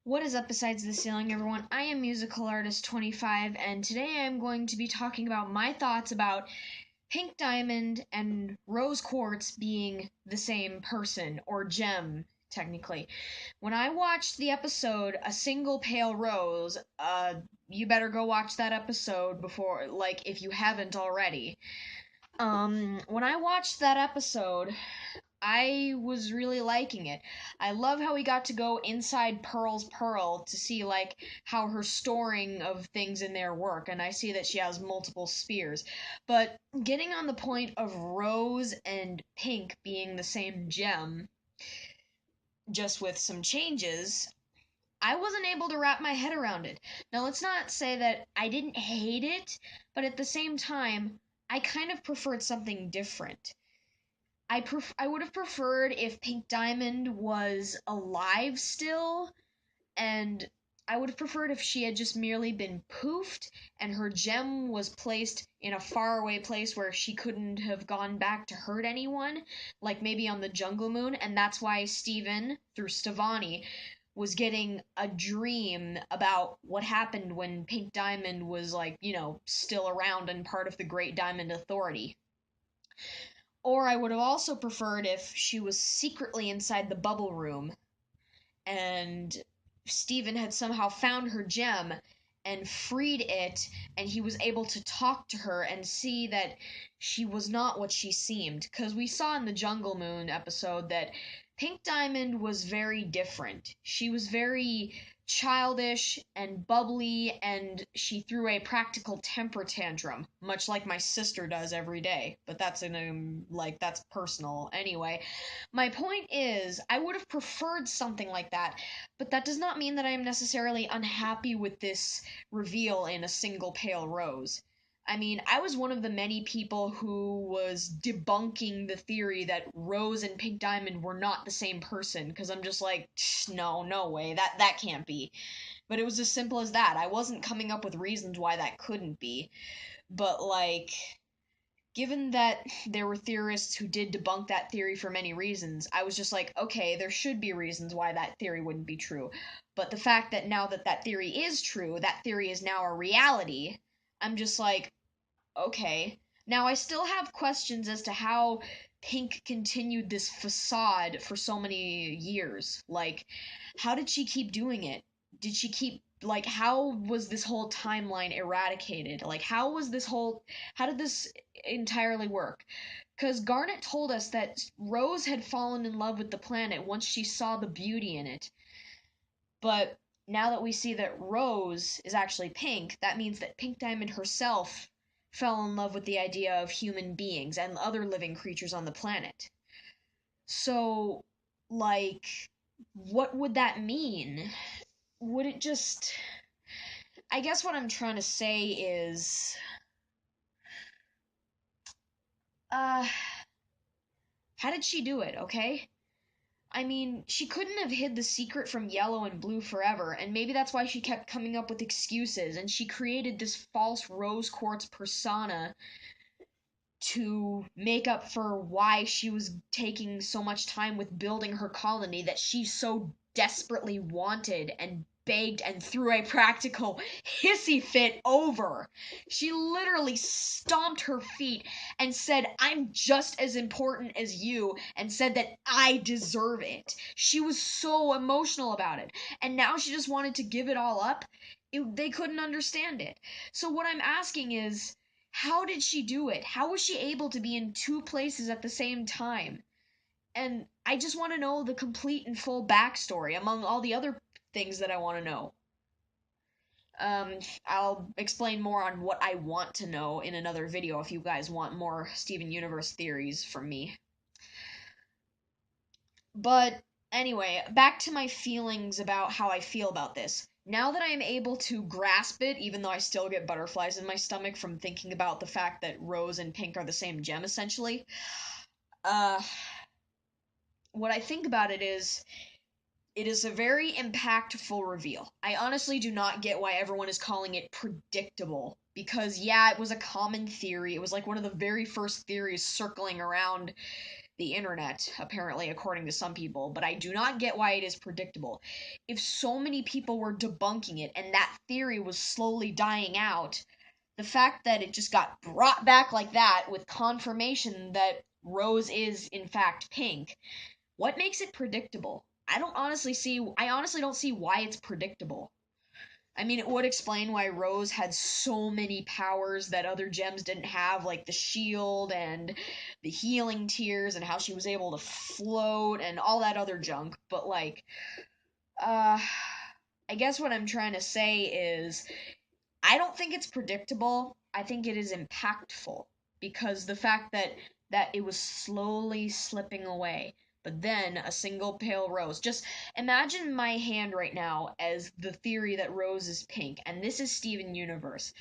What is up besides the ceiling, everyone? I am Musical Artist 25, and today I'm going to be talking about my thoughts about Pink Diamond and Rose Quartz being the same person, or gem, technically. When I watched the episode A Single Pale Rose, you better go watch that episode before, like, if you haven't already. When I watched that episode, I was really liking it. I love how we got to go inside Pearl's Pearl to see like how her storing of things in there work, and I see that she has multiple spheres. But getting on the point of Rose and Pink being the same gem, just with some changes, I wasn't able to wrap my head around it. Now, let's not say that I didn't hate it, but at the same time, I kind of preferred something different. I would have preferred if Pink Diamond was alive still, and I would have preferred if she had just merely been poofed and her gem was placed in a faraway place where she couldn't have gone back to hurt anyone, like maybe on the Jungle Moon, and that's why Steven, through Stevani, was getting a dream about what happened when Pink Diamond was like, still around and part of the Great Diamond Authority. Or I would have also preferred if she was secretly inside the bubble room and Steven had somehow found her gem and freed it, and he was able to talk to her and see that she was not what she seemed. Because we saw in the Jungle Moon episode that Pink Diamond was very different. She was very childish and bubbly, and she threw a practical temper tantrum, much like my sister does every day. But that's that's personal. Anyway, my point is, I would have preferred something like that, but that does not mean that I am necessarily unhappy with this reveal in A Single Pale Rose. I mean, I was one of the many people who was debunking the theory that Rose and Pink Diamond were not the same person, because I'm just like, no, no way, that can't be. But it was as simple as that. I wasn't coming up with reasons why that couldn't be. But, like, given that there were theorists who did debunk that theory for many reasons, I was just like, okay, there should be reasons why that theory wouldn't be true. But the fact that now that that theory is true, that theory is now a reality, I'm just like, okay. Now, I still have questions as to how Pink continued this facade for so many years. Like, how did she keep doing it? Did she keep, like, how was this whole timeline eradicated? Like, how did this entirely work? Because Garnet told us that Rose had fallen in love with the planet once she saw the beauty in it. But now that we see that Rose is actually Pink, that means that Pink Diamond herself fell in love with the idea of human beings and other living creatures on the planet. So, like, what would that mean? Would it just. I guess what I'm trying to say is. Uh. How did she do it, okay? I mean, she couldn't have hid the secret from Yellow and Blue forever, and maybe that's why she kept coming up with excuses, and she created this false rose quartz persona to make up for why she was taking so much time with building her colony that she so desperately wanted and begged and threw a practical hissy fit over. She literally stomped her feet and said, I'm just as important as you, and said that I deserve it. She was so emotional about it. And now she just wanted to give it all up. They couldn't understand it. So, what I'm asking is, how did she do it? How was she able to be in two places at the same time? And I just want to know the complete and full backstory among all the other things that I want to know. I'll explain more on what I want to know in another video if you guys want more Steven Universe theories from me. But anyway, back to my feelings about how I feel about this. Now that I am able to grasp it, even though I still get butterflies in my stomach from thinking about the fact that Rose and Pink are the same gem, essentially, uh, what I think about it is a very impactful reveal. I honestly do not get why everyone is calling it predictable. Because, yeah, it was a common theory. It was like one of the very first theories circling around the internet, apparently, according to some people, but I do not get why it is predictable. If so many people were debunking it and that theory was slowly dying out, the fact that it just got brought back like that with confirmation that Rose is in fact pink, what makes it predictable? I honestly don't see why it's predictable. I mean, it would explain why Rose had so many powers that other gems didn't have, like the shield and the healing tears and how she was able to float and all that other junk. But uh I guess what I'm trying to say is I don't think it's predictable. I think it is impactful because the fact that it was slowly slipping away. But then a single pale rose. Just imagine my hand right now as the theory that Rose is pink, and this is Steven Universe,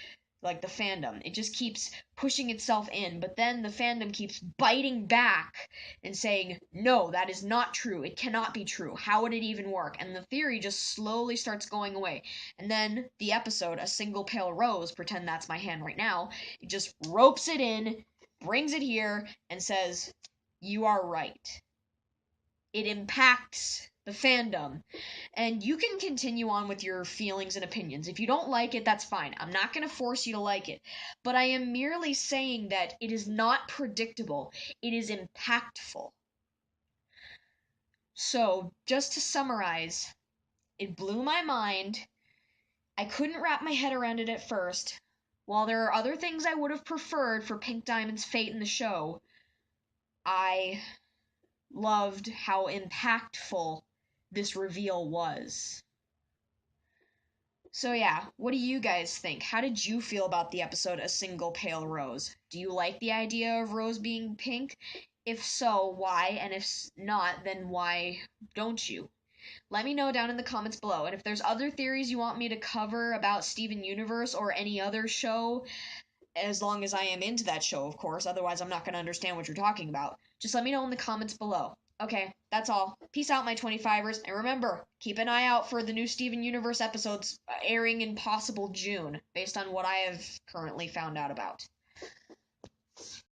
like the fandom. It just keeps pushing itself in, but then the fandom keeps biting back and saying, no, that is not true. It cannot be true. How would it even work? And the theory just slowly starts going away. And then the episode, A Single Pale Rose, pretend that's my hand right now, it just ropes it in, brings it here, and says, you are right. It impacts the fandom. And you can continue on with your feelings and opinions. If you don't like it, that's fine. I'm not going to force you to like it. But I am merely saying that it is not predictable, it is impactful. So, just to summarize, it blew my mind. I couldn't wrap my head around it at first. While there are other things I would have preferred for Pink Diamond's fate in the show, I loved how impactful this reveal was. So yeah, what do you guys think? How did you feel about the episode A Single Pale Rose? Do you like the idea of Rose being pink? If so, why? And if not, then why don't you? Let me know down in the comments below. And if there's other theories you want me to cover about Steven Universe or any other show, as long as I am into that show, of course, otherwise I'm not going to understand what you're talking about, just let me know in the comments below. Okay, that's all. Peace out, my 25ers, and remember, keep an eye out for the new Steven Universe episodes airing in possible June, based on what I have currently found out about.